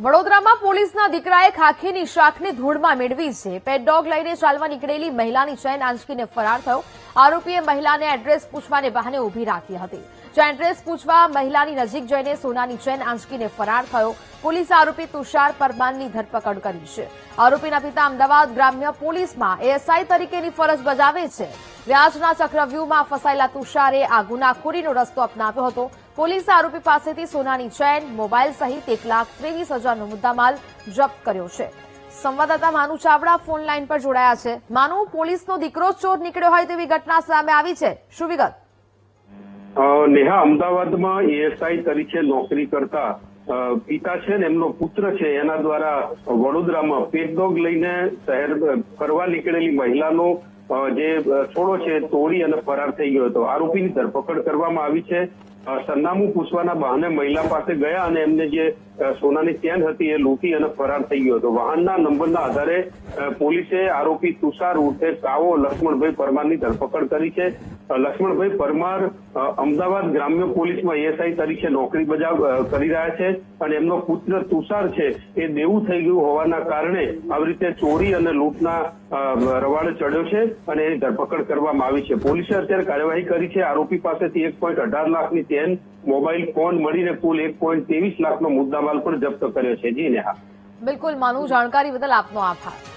વડોદરામાં પોલીસના દીકરાએ ખાખીની શાખની ધૂળમાં મેળવી છે. પેટ ડોગ લઈને ચાલવા નીકળેલી મહિલાની ચેન આંચકીને ફરાર થયો. આરોપીએ મહિલાને એડ્રેસ પૂછવાને બહાને ઉભી રાખી હતી. જ્યાં એડ્રેસ પૂછવા મહિલાની નજીક જઈને સોનાની ચેન આંચકીને ફરાર થયો. પોલીસે આરોપી તુષાર પરમારની ધરપકડ કરી છે. આરોપીના પિતા અમદાવાદ ગ્રામ્ય પોલીસમાં એએસઆઈ તરીકેની ફરજ બજાવે છે. વ્યાજના ચક્રવ્યૂહમાં ફસાયેલા તુષારે આ ગુનાખોરીનો રસ્તો અપનાવ્યો હતો. પોલીસે આરોપી પાસેથી સોનાની ચેન, મોબાઈલ સહિત 1,23,000નો મુદ્દામાલ જપ્ત કર્યો છે. સંવાદદાતા માનુ ચાવડા ફોન લાઈન પર જોડાયા છે. માનુ, પોલીસનો દીકરો ચોર નીકળ્યો હોય તેવી ઘટના સામે આવી છે, શું વિગત? નેહા, અમદાવાદમાં એએસઆઈ તરીકે નોકરી કરતા પિતા છે ને એમનો પુત્ર છે, એના દ્વારા વડોદરામાં પેટ ડોગ લઈને શહેર ફરવા નીકળેલી મહિલાનો જે છોડો છે તોડી અને ફરાર થઈ ગયો હતો. આરોપીની ધરપકડ કરવામાં આવી છે. સરનામું પૂછવાના બહાને મહિલા પાસે ગયા અને એમને જે સોનાની ચેન હતી એ લૂંટી અને ફરાર થઈ ગયો હતો. વાહનના નંબરના આધારે પોલીસે આરોપી તુષાર ઉર્ફે કાવો લક્ષ્મણભાઈ પરમારની ધરપકડ કરી છે. લક્ષ્મણભાઈ પરમાર અમદાવાદ ગ્રામ્ય પોલીસમાં એએસઆઈ તરીકે નોકરી કરી રહ્યા છે અને એમનો પુત્ર તુષાર છે એ દેવું થઈ ગયું હોવાના કારણે આવી રીતે ચોરી અને લૂંટના રવાડે ચડ્યો છે અને એની ધરપકડ કરવામાં આવી છે. પોલીસે અત્યારે કાર્યવાહી કરી છે. આરોપી પાસેથી 1.18 લાખની ચેન, મોબાઈલ ફોન મળીને કુલ 1.23 લાખનો મુદ્દામાલ પણ જપ્ત કર્યો છે. જી નેહા. બિલકુલ માનુ, જાણકારી બદલ આપનો આભાર.